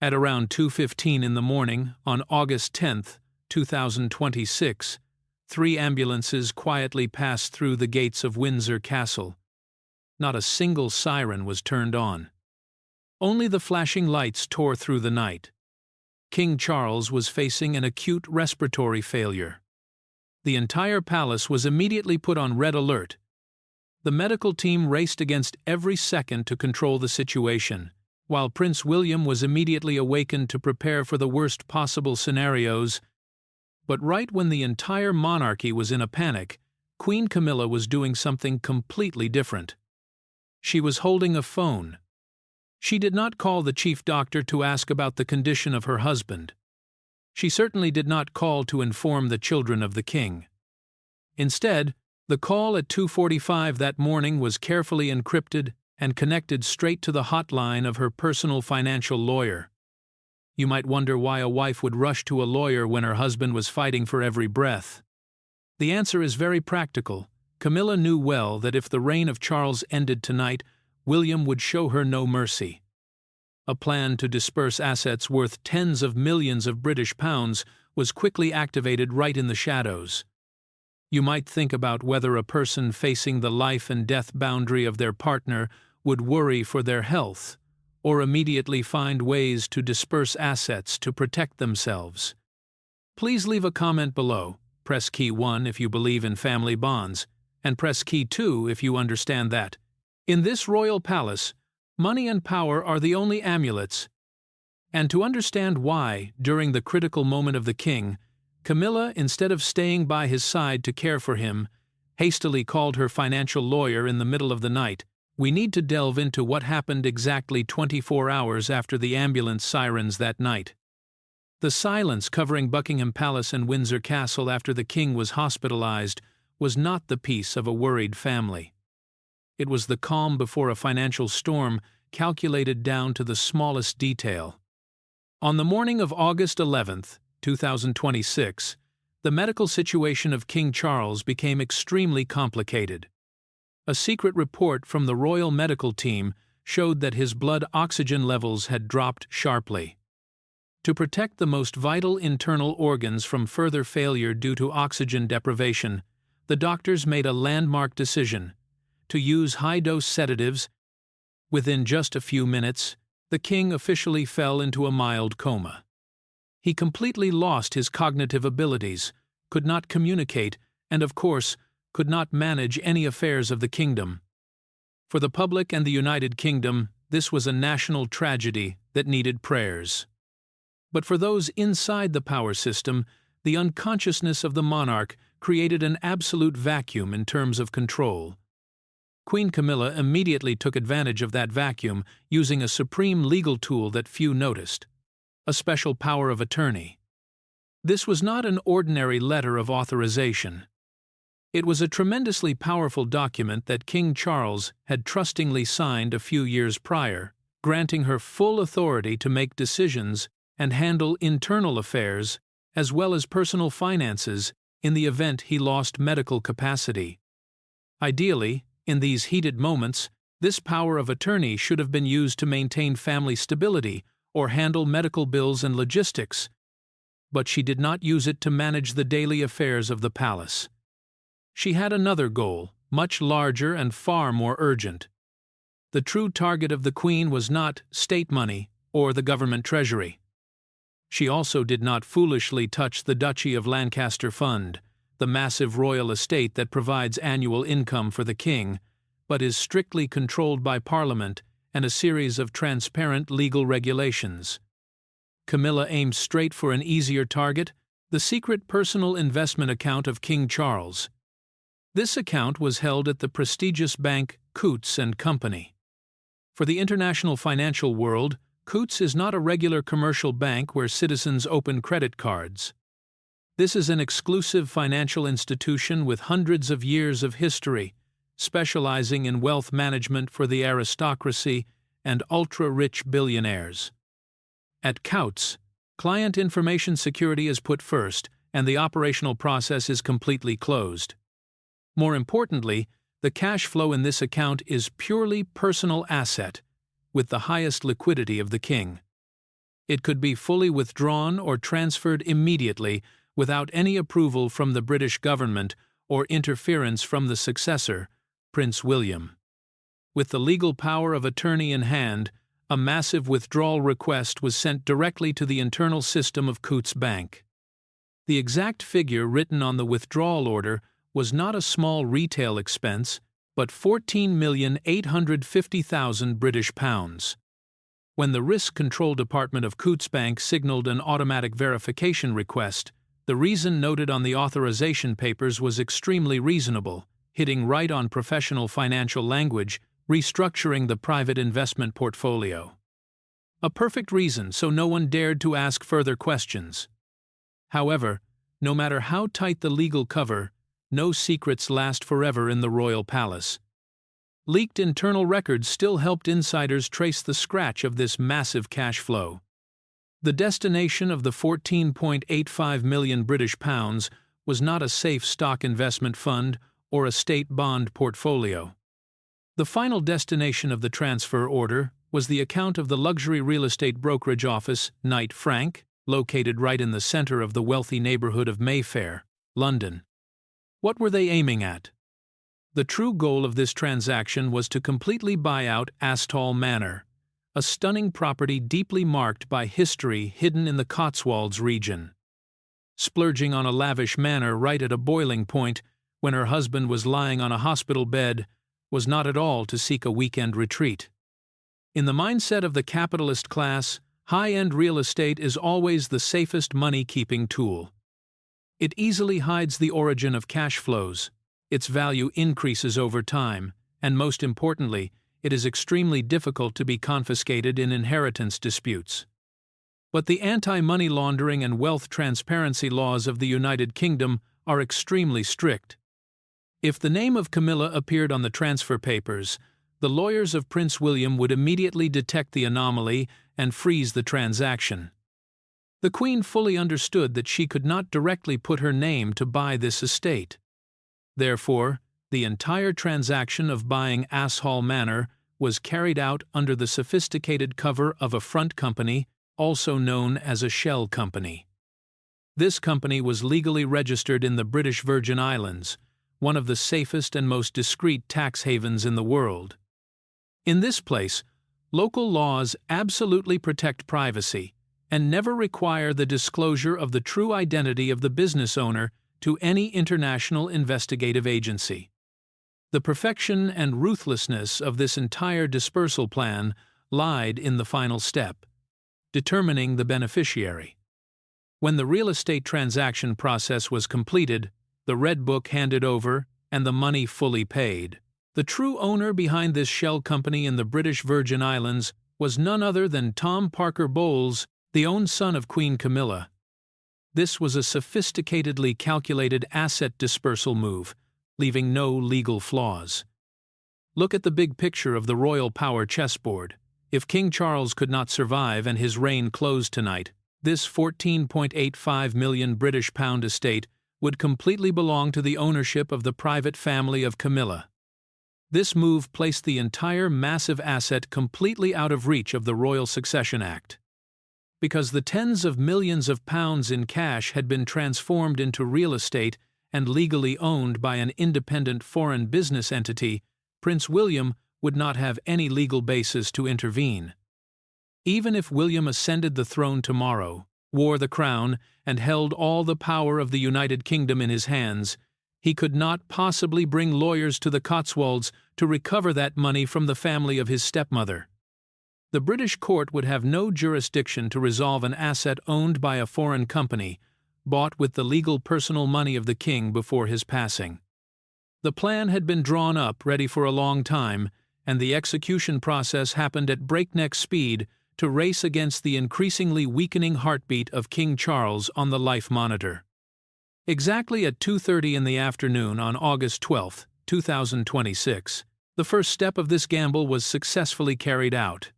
At around 2:15 in the morning on August 10, 2026, 3 ambulances quietly passed through the gates of Windsor Castle. Not a single siren was turned on. Only the flashing lights tore through the night. King Charles was facing an acute respiratory failure. The entire palace was immediately put on red alert. The medical team raced against every second to control the situation, while Prince William was immediately awakened to prepare for the worst possible scenarios. But right when the entire monarchy was in a panic, Queen Camilla was doing something completely different. She was holding a phone. She did not call the chief doctor to ask about the condition of her husband. She certainly did not call to inform the children of the king. Instead, the call at 2:45 that morning was carefully encrypted and connected straight to the hotline of her personal financial lawyer. You might wonder why a wife would rush to a lawyer when her husband was fighting for every breath. The answer is very practical. Camilla knew well that if the reign of Charles ended tonight, William would show her no mercy. A plan to disperse assets worth tens of millions of British pounds was quickly activated right in the shadows. You might think about whether a person facing the life and death boundary of their partner would worry for their health, or immediately find ways to disperse assets to protect themselves. Please leave a comment below. Press key 1 if you believe in family bonds, and press key 2 if you understand that, in this royal palace, money and power are the only amulets. And to understand why, during the critical moment of the king, Camilla, instead of staying by his side to care for him, hastily called her financial lawyer in the middle of the night, we need to delve into what happened exactly 24 hours after the ambulance sirens that night. The silence covering Buckingham Palace and Windsor Castle after the king was hospitalized was not the peace of a worried family. It was the calm before a financial storm, calculated down to the smallest detail. On the morning of August 11, 2026, the medical situation of King Charles became extremely complicated. A secret report from the royal medical team showed that his blood oxygen levels had dropped sharply. To protect the most vital internal organs from further failure due to oxygen deprivation, the doctors made a landmark decision: to use high-dose sedatives. Within just a few minutes, the king officially fell into a mild coma. He completely lost his cognitive abilities, could not communicate, and of course, could not manage any affairs of the kingdom. For the public and the United Kingdom, this was a national tragedy that needed prayers. But for those inside the power system, the unconsciousness of the monarch created an absolute vacuum in terms of control. Queen Camilla immediately took advantage of that vacuum, using a supreme legal tool that few noticed: a special power of attorney. This was not an ordinary letter of authorization. It was a tremendously powerful document that King Charles had trustingly signed a few years prior, granting her full authority to make decisions and handle internal affairs as well as personal finances in the event he lost medical capacity. Ideally, in these heated moments, this power of attorney should have been used to maintain family stability or handle medical bills and logistics, but she did not use it to manage the daily affairs of the palace. She had another goal, much larger and far more urgent. The true target of the Queen was not state money or the government treasury. She also did not foolishly touch the Duchy of Lancaster Fund, the massive royal estate that provides annual income for the king, but is strictly controlled by Parliament and a series of transparent legal regulations. Camilla aimed straight for an easier target: the secret personal investment account of King Charles. This account was held at the prestigious bank Coutts and Company. For the international financial world, Coutts is not a regular commercial bank where citizens open credit cards. This is an exclusive financial institution with hundreds of years of history, specializing in wealth management for the aristocracy and ultra-rich billionaires. At Coutts, client information security is put first, and the operational process is completely closed. More importantly, the cash flow in this account is purely personal asset, with the highest liquidity of the king. It could be fully withdrawn or transferred immediately without any approval from the British government or interference from the successor, Prince William. With the legal power of attorney in hand, a massive withdrawal request was sent directly to the internal system of Coutts Bank. The exact figure written on the withdrawal order was not a small retail expense, but 14,850,000 British pounds. When the Risk Control Department of Coutts Bank signaled an automatic verification request, the reason noted on the authorization papers was extremely reasonable, hitting right on professional financial language, restructuring the private investment portfolio. A perfect reason, so no one dared to ask further questions. However, no matter how tight the legal cover, no secrets last forever in the royal palace. Leaked internal records still helped insiders trace the scratch of this massive cash flow. The destination of the 14.85 million British pounds was not a safe stock investment fund or a state bond portfolio. The final destination of the transfer order was the account of the luxury real estate brokerage office Knight Frank, located right in the center of the wealthy neighborhood of Mayfair, London. What were they aiming at? The true goal of this transaction was to completely buy out Asthall Manor, a stunning property deeply marked by history hidden in the Cotswolds region. Splurging on a lavish manor right at a boiling point when her husband was lying on a hospital bed was not at all to seek a weekend retreat. In the mindset of the capitalist class, high-end real estate is always the safest money-keeping tool. It easily hides the origin of cash flows, its value increases over time, and most importantly, it is extremely difficult to be confiscated in inheritance disputes. But the anti-money laundering and wealth transparency laws of the United Kingdom are extremely strict. If the name of Camilla appeared on the transfer papers, the lawyers of Prince William would immediately detect the anomaly and freeze the transaction. The Queen fully understood that she could not directly put her name to buy this estate. Therefore, the entire transaction of buying Asthall Manor was carried out under the sophisticated cover of a front company, also known as a shell company. This company was legally registered in the British Virgin Islands, one of the safest and most discreet tax havens in the world. In this place, local laws absolutely protect privacy and never require the disclosure of the true identity of the business owner to any international investigative agency. The perfection and ruthlessness of this entire dispersal plan lied in the final step, determining the beneficiary. When the real estate transaction process was completed, the Red Book handed over, and the money fully paid. The true owner behind this shell company in the British Virgin Islands was none other than Tom Parker Bowles, the own son of Queen Camilla. This was a sophisticatedly calculated asset dispersal move, leaving no legal flaws. Look at the big picture of the royal power chessboard. If King Charles could not survive and his reign closed tonight, this 14.85 million British pound estate would completely belong to the ownership of the private family of Camilla. This move placed the entire massive asset completely out of reach of the Royal Succession Act. Because the tens of millions of pounds in cash had been transformed into real estate and legally owned by an independent foreign business entity, Prince William would not have any legal basis to intervene. Even if William ascended the throne tomorrow, wore the crown, and held all the power of the United Kingdom in his hands, he could not possibly bring lawyers to the Cotswolds to recover that money from the family of his stepmother. The British court would have no jurisdiction to resolve an asset owned by a foreign company, bought with the legal personal money of the king before his passing. The plan had been drawn up, ready for a long time, and the execution process happened at breakneck speed to race against the increasingly weakening heartbeat of King Charles on the life monitor. Exactly at 2:30 in the afternoon on August 12, 2026, the first step of this gamble was successfully carried out.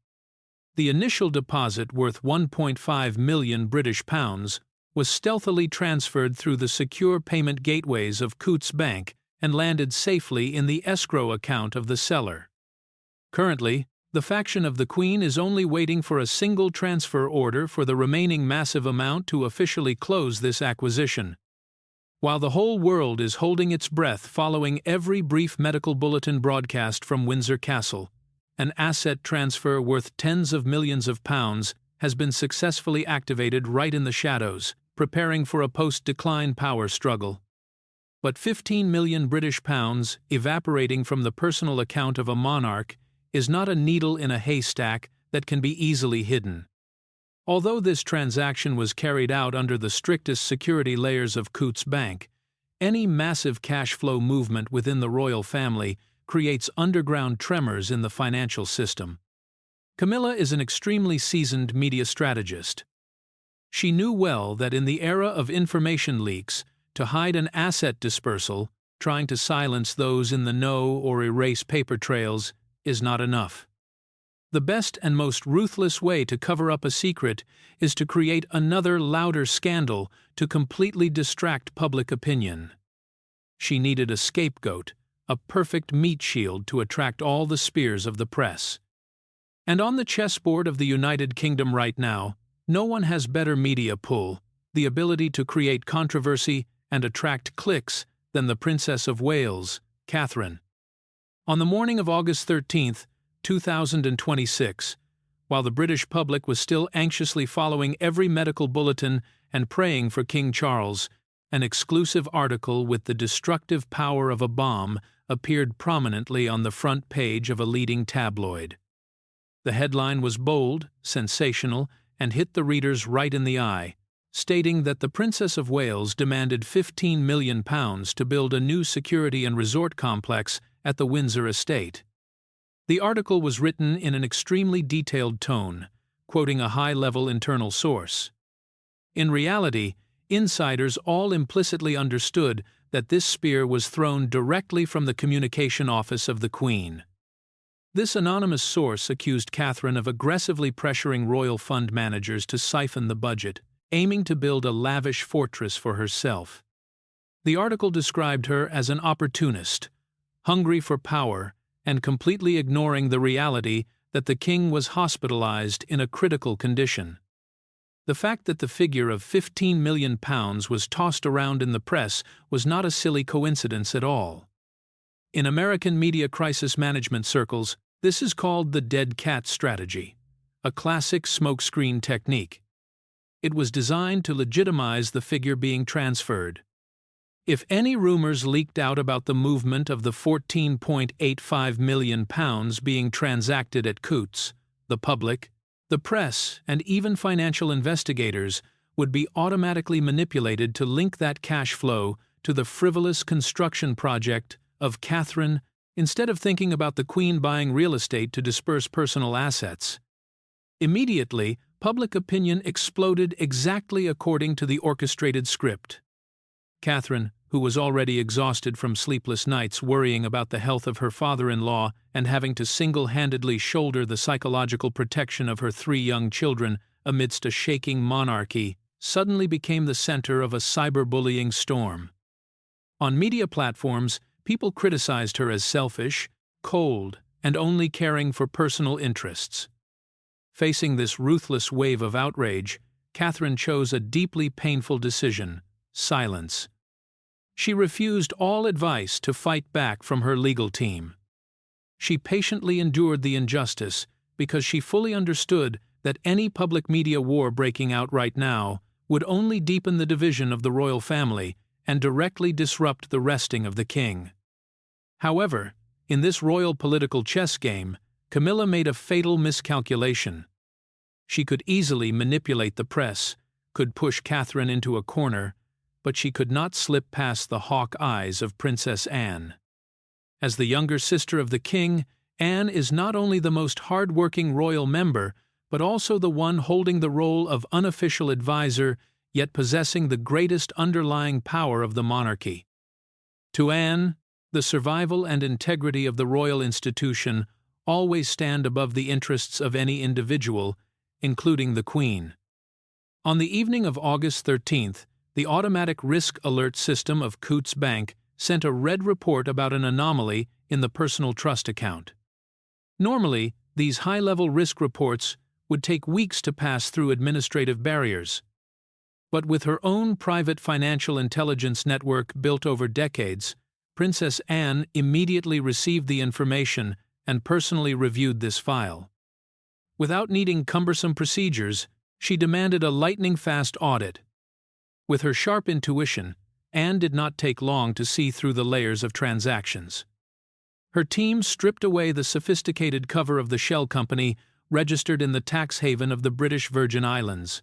The initial deposit, worth 1.5 million British pounds, was stealthily transferred through the secure payment gateways of Coutts Bank and landed safely in the escrow account of the seller. Currently, The faction of the Queen is only waiting for a single transfer order for the remaining massive amount to officially close this acquisition. While the whole world is holding its breath following every brief medical bulletin broadcast from Windsor Castle, an asset transfer worth tens of millions of pounds has been successfully activated right in the shadows, preparing for a post-decline power struggle. But 15 million British pounds evaporating from the personal account of a monarch is not a needle in a haystack that can be easily hidden. Although this transaction was carried out under the strictest security layers of Coutts Bank, any massive cash flow movement within the royal family creates underground tremors in the financial system. Camilla is an extremely seasoned media strategist. She knew well that in the era of information leaks, to hide an asset dispersal, trying to silence those in the know or erase paper trails, is not enough. The best and most ruthless way to cover up a secret is to create another louder scandal to completely distract public opinion. She needed a scapegoat, a perfect meat shield to attract all the spears of the press. And on the chessboard of the United Kingdom right now, no one has better media pull, the ability to create controversy and attract clicks than the Princess of Wales, Catherine. On the morning of August 13, 2026, while the British public was still anxiously following every medical bulletin and praying for King Charles, an exclusive article with the destructive power of a bomb appeared prominently on the front page of a leading tabloid. The headline was bold, sensational, and hit the readers right in the eye, stating that the Princess of Wales demanded £15 million to build a new security and resort complex at the Windsor estate. The article was written in an extremely detailed tone, quoting a high-level internal source. In reality, insiders all implicitly understood that this spear was thrown directly from the communication office of the Queen. This anonymous source accused Catherine of aggressively pressuring royal fund managers to siphon the budget, aiming to build a lavish fortress for herself. The article described her as an opportunist, hungry for power, and completely ignoring the reality that the king was hospitalized in a critical condition. The fact that the figure of £15 million was tossed around in the press was not a silly coincidence at all. In American media crisis management circles, this is called the dead cat strategy, a classic smokescreen technique. It was designed to legitimize the figure being transferred. If any rumors leaked out about the movement of the £14.85 million being transacted at Coutts, the public, the press, and even financial investigators would be automatically manipulated to link that cash flow to the frivolous construction project of Catherine instead of thinking about the Queen buying real estate to disperse personal assets. Immediately, public opinion exploded exactly according to the orchestrated script. Catherine, who was already exhausted from sleepless nights worrying about the health of her father-in-law and having to single-handedly shoulder the psychological protection of her 3 young children amidst a shaking monarchy, suddenly became the center of a cyberbullying storm. On media platforms, people criticized her as selfish, cold, and only caring for personal interests. Facing this ruthless wave of outrage, Catherine chose a deeply painful decision: silence. She refused all advice to fight back from her legal team. She patiently endured the injustice because she fully understood that any public media war breaking out right now would only deepen the division of the royal family and directly disrupt the resting of the king. However, in this royal political chess game, Camilla made a fatal miscalculation. She could easily manipulate the press, could push Catherine into a corner, but she could not slip past the hawk eyes of Princess Anne. As the younger sister of the king, Anne is not only the most hard-working royal member, but also the one holding the role of unofficial advisor, yet possessing the greatest underlying power of the monarchy. To Anne, the survival and integrity of the royal institution always stand above the interests of any individual, including the Queen. On the evening of August 13th, the automatic risk alert system of Coutts Bank sent a red report about an anomaly in the personal trust account. Normally, these high-level risk reports would take weeks to pass through administrative barriers. But with her own private financial intelligence network built over decades, Princess Anne immediately received the information and personally reviewed this file. Without needing cumbersome procedures, she demanded a lightning-fast audit. With her sharp intuition, Anne did not take long to see through the layers of transactions. Her team stripped away the sophisticated cover of the shell company registered in the tax haven of the British Virgin Islands.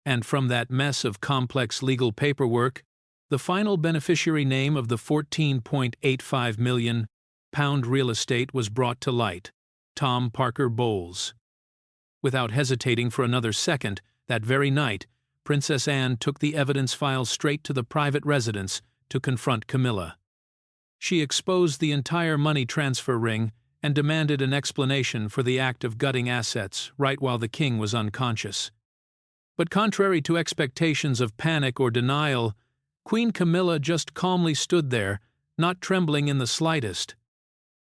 And from that mess of complex legal paperwork, the final beneficiary name of the £14.85 million real estate was brought to light: Tom Parker Bowles. Without hesitating for another second, that very night, Princess Anne took the evidence file straight to the private residence to confront Camilla. She exposed the entire money transfer ring and demanded an explanation for the act of gutting assets right while the king was unconscious. But contrary to expectations of panic or denial, Queen Camilla just calmly stood there, not trembling in the slightest.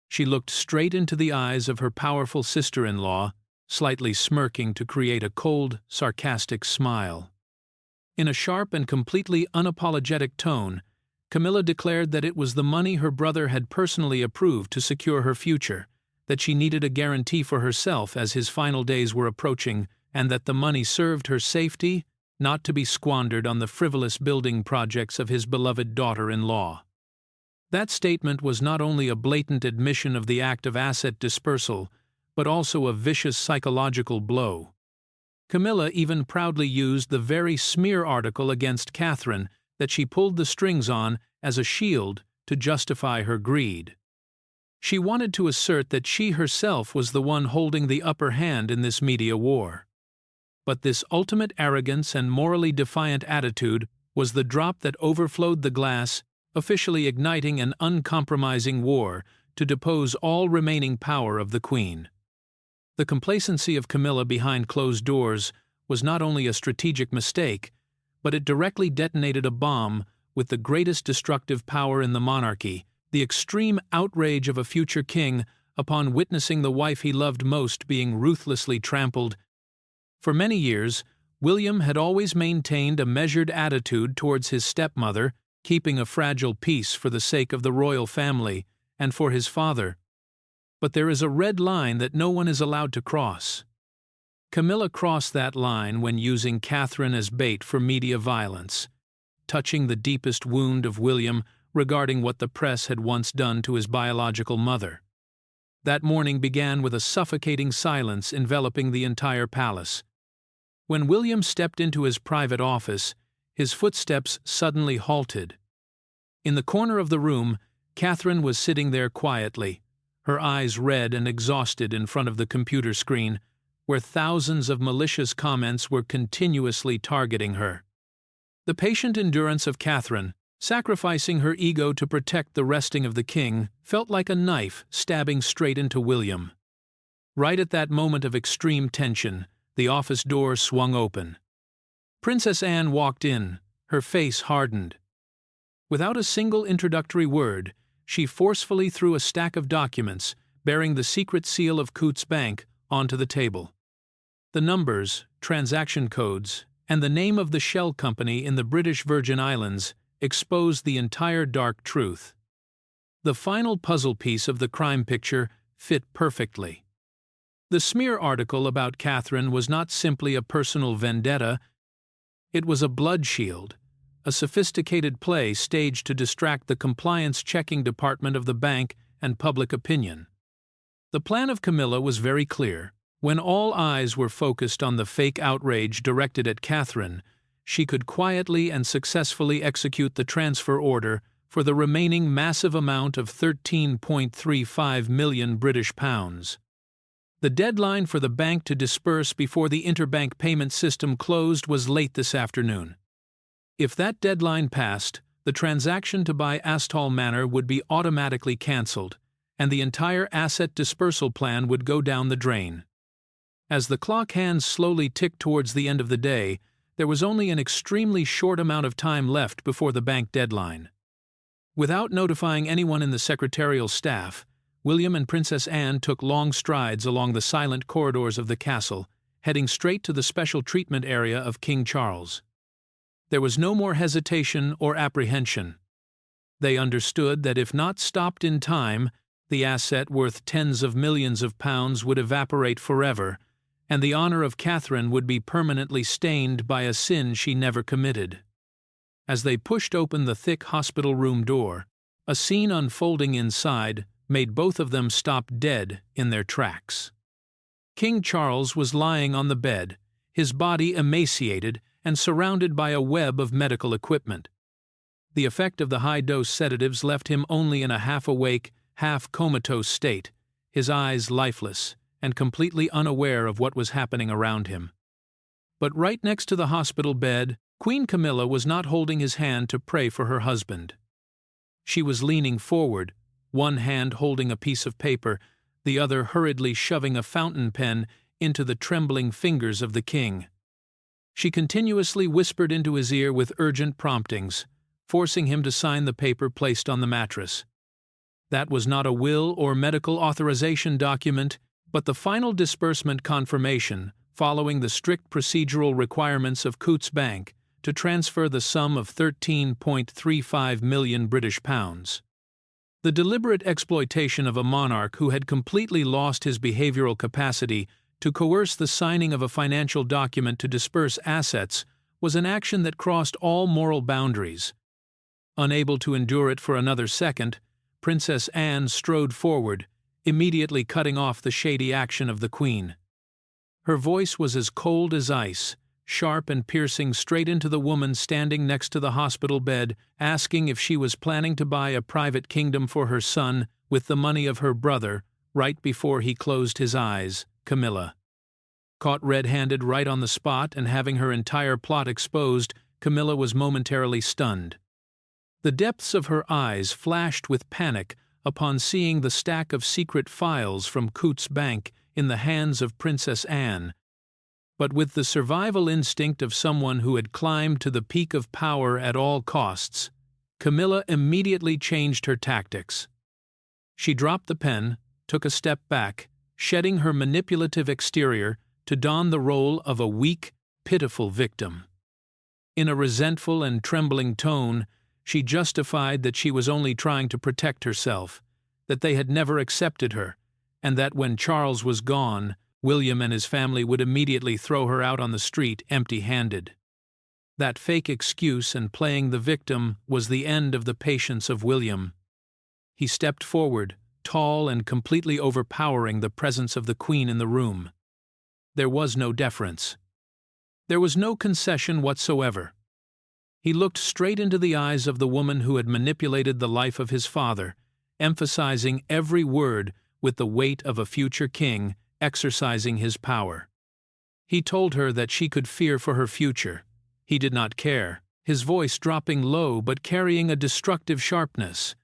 She looked straight into the eyes of her powerful sister-in-law, slightly smirking to create a cold, sarcastic smile. In a sharp and completely unapologetic tone, Camilla declared that it was the money her brother had personally approved to secure her future, that she needed a guarantee for herself as his final days were approaching, and that the money served her safety, not to be squandered on the frivolous building projects of his beloved daughter-in-law. That statement was not only a blatant admission of the act of asset dispersal, but also a vicious psychological blow. Camilla even proudly used the very smear article against Catherine that she pulled the strings on as a shield to justify her greed. She wanted to assert that she herself was the one holding the upper hand in this media war. But this ultimate arrogance and morally defiant attitude was the drop that overflowed the glass, officially igniting an uncompromising war to depose all remaining power of the Queen. The complacency of Camilla behind closed doors was not only a strategic mistake, but it directly detonated a bomb with the greatest destructive power in the monarchy, the extreme outrage of a future king upon witnessing the wife he loved most being ruthlessly trampled. For many years, William had always maintained a measured attitude towards his stepmother, keeping a fragile peace for the sake of the royal family and for his father. But there is a red line that no one is allowed to cross. Camilla crossed that line when using Catherine as bait for media violence, touching the deepest wound of William regarding what the press had once done to his biological mother. That morning began with a suffocating silence enveloping the entire palace. When William stepped into his private office, his footsteps suddenly halted. In the corner of the room, Catherine was sitting there quietly, her eyes red and exhausted in front of the computer screen, where thousands of malicious comments were continuously targeting her. The patient endurance of Catherine, sacrificing her ego to protect the resting of the king, felt like a knife stabbing straight into William. Right at that moment of extreme tension, the office door swung open. Princess Anne walked in, her face hardened. Without a single introductory word, she forcefully threw a stack of documents bearing the secret seal of Coutts Bank onto the table. The numbers, transaction codes, and the name of the shell company in the British Virgin Islands exposed the entire dark truth. The final puzzle piece of the crime picture fit perfectly. The smear article about Catherine was not simply a personal vendetta, it was a blood shield, a sophisticated play staged to distract the compliance-checking department of the bank and public opinion. The plan of Camilla was very clear. When all eyes were focused on the fake outrage directed at Catherine, she could quietly and successfully execute the transfer order for the remaining massive amount of £13.35 million British pounds. The deadline for the bank to disperse before the interbank payment system closed was late this afternoon. If that deadline passed, the transaction to buy Asthall Manor would be automatically cancelled, and the entire asset dispersal plan would go down the drain. As the clock hands slowly ticked towards the end of the day, there was only an extremely short amount of time left before the bank deadline. Without notifying anyone in the secretarial staff, William and Princess Anne took long strides along the silent corridors of the castle, heading straight to the special treatment area of King Charles. There was no more hesitation or apprehension. They understood that if not stopped in time, the asset worth tens of millions of pounds would evaporate forever, and the honor of Catherine would be permanently stained by a sin she never committed. As they pushed open the thick hospital room door, a scene unfolding inside made both of them stop dead in their tracks. King Charles was lying on the bed, his body emaciated and surrounded by a web of medical equipment. The effect of the high-dose sedatives left him only in a half-awake, half-comatose state, his eyes lifeless and completely unaware of what was happening around him. But right next to the hospital bed, Queen Camilla was not holding his hand to pray for her husband. She was leaning forward, one hand holding a piece of paper, the other hurriedly shoving a fountain pen into the trembling fingers of the king. She continuously whispered into his ear with urgent promptings, forcing him to sign the paper placed on the mattress. That was not a will or medical authorization document, but the final disbursement confirmation following the strict procedural requirements of Coutts Bank to transfer the sum of 13.35 million British pounds. The deliberate exploitation of a monarch who had completely lost his behavioral capacity to coerce the signing of a financial document to disperse assets was an action that crossed all moral boundaries. Unable to endure it for another second, Princess Anne strode forward, immediately cutting off the shady action of the Queen. Her voice was as cold as ice, sharp and piercing straight into the woman standing next to the hospital bed, asking if she was planning to buy a private kingdom for her son with the money of her brother, right before he closed his eyes, Camilla. Caught red-handed right on the spot and having her entire plot exposed, Camilla was momentarily stunned. The depths of her eyes flashed with panic upon seeing the stack of secret files from Coutts Bank in the hands of Princess Anne. But with the survival instinct of someone who had climbed to the peak of power at all costs, Camilla immediately changed her tactics. She dropped the pen, took a step back, shedding her manipulative exterior to don the role of a weak, pitiful victim. In a resentful and trembling tone, she justified that she was only trying to protect herself, that they had never accepted her, and that when Charles was gone, William and his family would immediately throw her out on the street empty-handed. That fake excuse and playing the victim was the end of the patience of William. He stepped forward, tall and completely overpowering the presence of the Queen in the room. There was no deference. There was no concession whatsoever. He looked straight into the eyes of the woman who had manipulated the life of his father, emphasizing every word with the weight of a future king exercising his power. He told her that she could fear for her future. He did not care, his voice dropping low but carrying a destructive sharpness.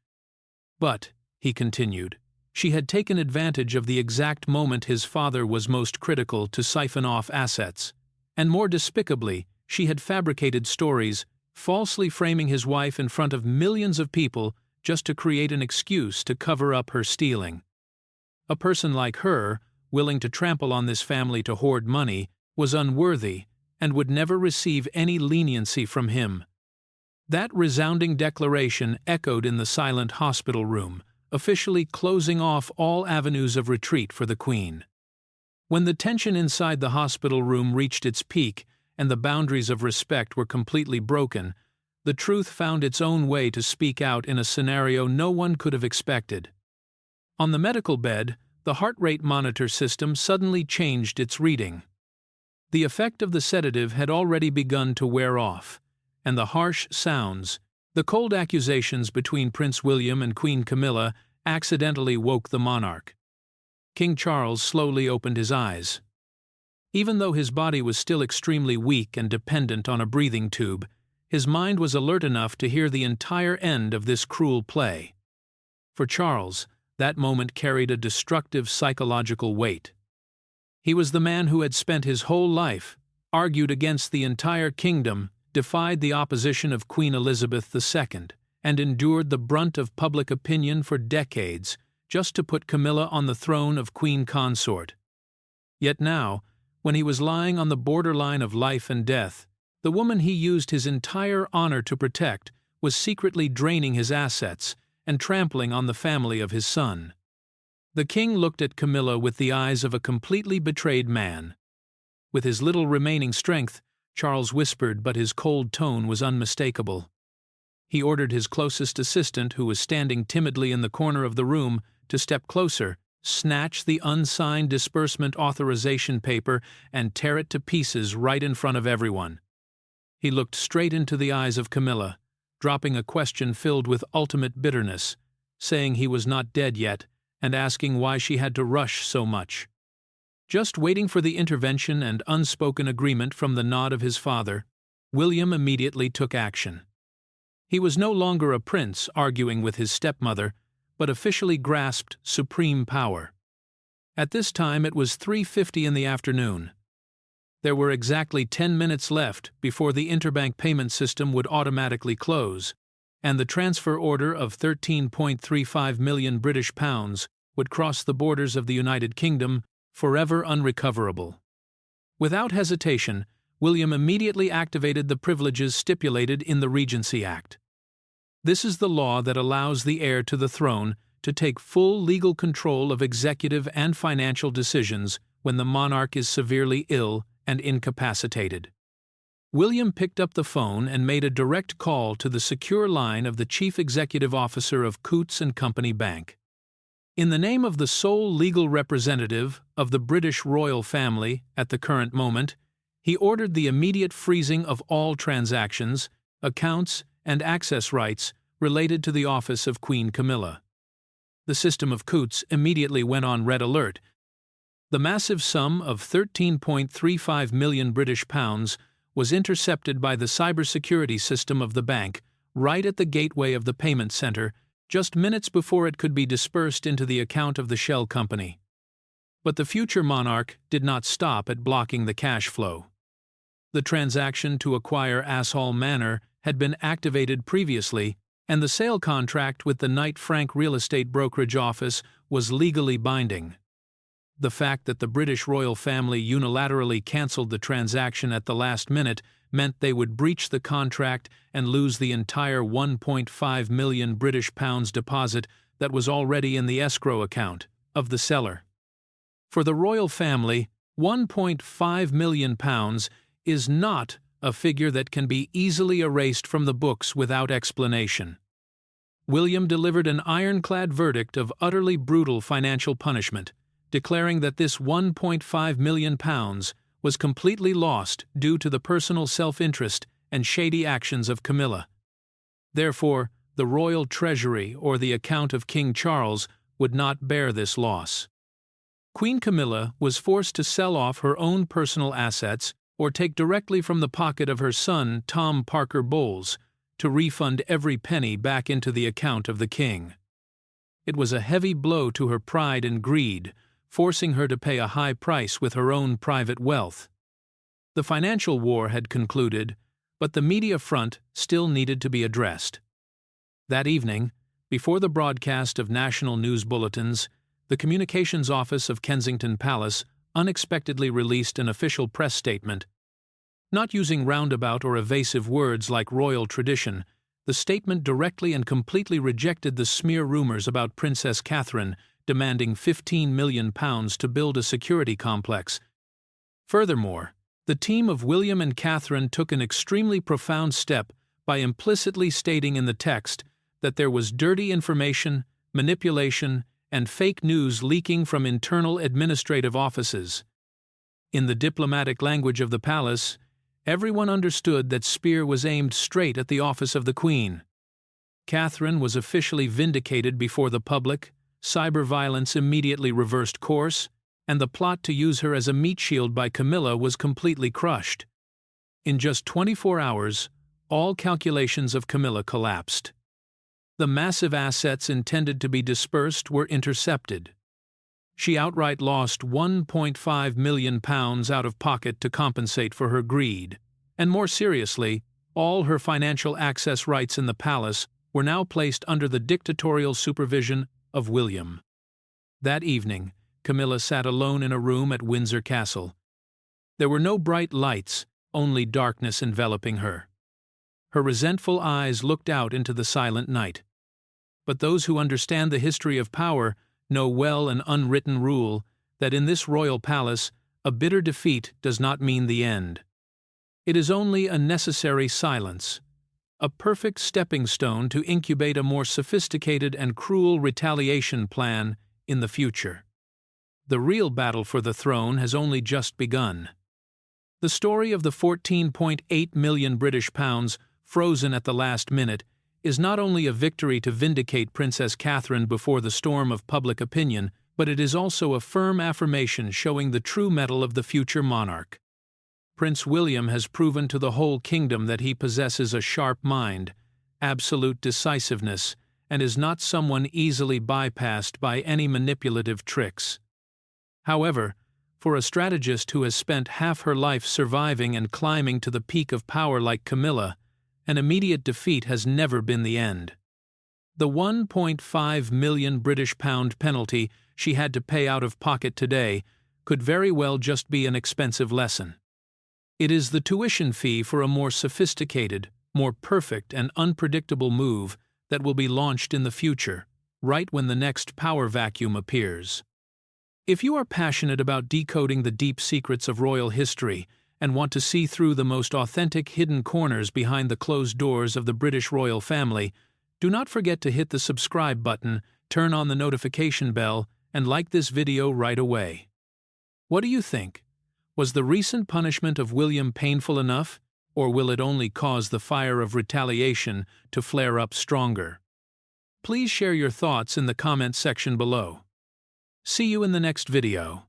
But, he continued, she had taken advantage of the exact moment his father was most critical to siphon off assets, and more despicably, she had fabricated stories, falsely framing his wife in front of millions of people just to create an excuse to cover up her stealing. A person like her, willing to trample on this family to hoard money, was unworthy and would never receive any leniency from him. That resounding declaration echoed in the silent hospital room, officially closing off all avenues of retreat for the Queen. When the tension inside the hospital room reached its peak and the boundaries of respect were completely broken, the truth found its own way to speak out in a scenario no one could have expected. On the medical bed, the heart rate monitor system suddenly changed its reading. The effect of the sedative had already begun to wear off, and the harsh sounds, the cold accusations between Prince William and Queen Camilla accidentally woke the monarch. King Charles slowly opened his eyes. Even though his body was still extremely weak and dependent on a breathing tube, his mind was alert enough to hear the entire end of this cruel play. For Charles, that moment carried a destructive psychological weight. He was the man who had spent his whole life, argued against the entire kingdom, defied the opposition of Queen Elizabeth II, and endured the brunt of public opinion for decades, just to put Camilla on the throne of Queen Consort. Yet now, when he was lying on the borderline of life and death, the woman he used his entire honor to protect was secretly draining his assets and trampling on the family of his son. The king looked at Camilla with the eyes of a completely betrayed man. With his little remaining strength, Charles whispered, but his cold tone was unmistakable. He ordered his closest assistant, who was standing timidly in the corner of the room, to step closer, snatch the unsigned disbursement authorization paper, and tear it to pieces right in front of everyone. He looked straight into the eyes of Camilla, dropping a question filled with ultimate bitterness, saying he was not dead yet, and asking why she had to rush so much. Just waiting for the intervention and unspoken agreement from the nod of his father, William immediately took action. He was no longer a prince arguing with his stepmother, but officially grasped supreme power. At this time it was 3:50 in the afternoon. There were exactly 10 minutes left before the interbank payment system would automatically close, and the transfer order of 13.35 million British pounds would cross the borders of the United Kingdom, forever unrecoverable. Without hesitation, William immediately activated the privileges stipulated in the Regency Act. This is the law that allows the heir to the throne to take full legal control of executive and financial decisions when the monarch is severely ill and incapacitated. William picked up the phone and made a direct call to the secure line of the Chief Executive Officer of Coutts & Company Bank. In the name of the sole legal representative of the British royal family at the current moment, he ordered the immediate freezing of all transactions, accounts, and access rights related to the office of Queen Camilla. The system of Coutts immediately went on red alert. The massive sum of 13.35 million British pounds was intercepted by the cybersecurity system of the bank right at the gateway of the payment center, just minutes before it could be dispersed into the account of the shell company. But the future monarch did not stop at blocking the cash flow. The transaction to acquire Asthall Manor had been activated previously, and the sale contract with the Knight Frank real estate brokerage office was legally binding. The fact that the British royal family unilaterally cancelled the transaction at the last minute meant they would breach the contract and lose the entire 1.5 million British pounds deposit that was already in the escrow account of the seller. For the royal family, 1.5 million pounds is not a figure that can be easily erased from the books without explanation. William delivered an ironclad verdict of utterly brutal financial punishment, declaring that this 1.5 million pounds was completely lost due to the personal self-interest and shady actions of Camilla. Therefore, the royal treasury or the account of King Charles would not bear this loss. Queen Camilla was forced to sell off her own personal assets or take directly from the pocket of her son Tom Parker Bowles to refund every penny back into the account of the king. It was a heavy blow to her pride and greed, forcing her to pay a high price with her own private wealth. The financial war had concluded, but the media front still needed to be addressed. That evening, before the broadcast of national news bulletins, the communications office of Kensington Palace unexpectedly released an official press statement. Not using roundabout or evasive words like royal tradition, the statement directly and completely rejected the smear rumors about Princess Catherine demanding £15 million to build a security complex. Furthermore, the team of William and Catherine took an extremely profound step by implicitly stating in the text that there was dirty information, manipulation, and fake news leaking from internal administrative offices. In the diplomatic language of the palace, everyone understood that spear was aimed straight at the office of the Queen. Catherine was officially vindicated before the public, cyber violence immediately reversed course, and the plot to use her as a meat shield by Camilla was completely crushed. In just 24 hours, all calculations of Camilla collapsed. The massive assets intended to be dispersed were intercepted. She outright lost £1.5 million out of pocket to compensate for her greed, and more seriously, all her financial access rights in the palace were now placed under the dictatorial supervision of William. That evening, Camilla sat alone in a room at Windsor Castle. There were no bright lights, only darkness enveloping her. Her resentful eyes looked out into the silent night. But those who understand the history of power know well an unwritten rule that in this royal palace, a bitter defeat does not mean the end. It is only a necessary silence, a perfect stepping stone to incubate a more sophisticated and cruel retaliation plan in the future. The real battle for the throne has only just begun. The story of the 14.8 million British pounds frozen at the last minute is not only a victory to vindicate Princess Catherine before the storm of public opinion, but it is also a firm affirmation showing the true mettle of the future monarch. Prince William has proven to the whole kingdom that he possesses a sharp mind, absolute decisiveness, and is not someone easily bypassed by any manipulative tricks. However, for a strategist who has spent half her life surviving and climbing to the peak of power like Camilla, an immediate defeat has never been the end. The 1.5 million British pound penalty she had to pay out of pocket today could very well just be an expensive lesson. It is the tuition fee for a more sophisticated, more perfect and unpredictable move that will be launched in the future, right when the next power vacuum appears. If you are passionate about decoding the deep secrets of royal history and want to see through the most authentic hidden corners behind the closed doors of the British royal family, do not forget to hit the subscribe button, turn on the notification bell, and like this video right away. What do you think? Was the recent punishment of William painful enough, or will it only cause the fire of retaliation to flare up stronger? Please share your thoughts in the comment section below. See you in the next video.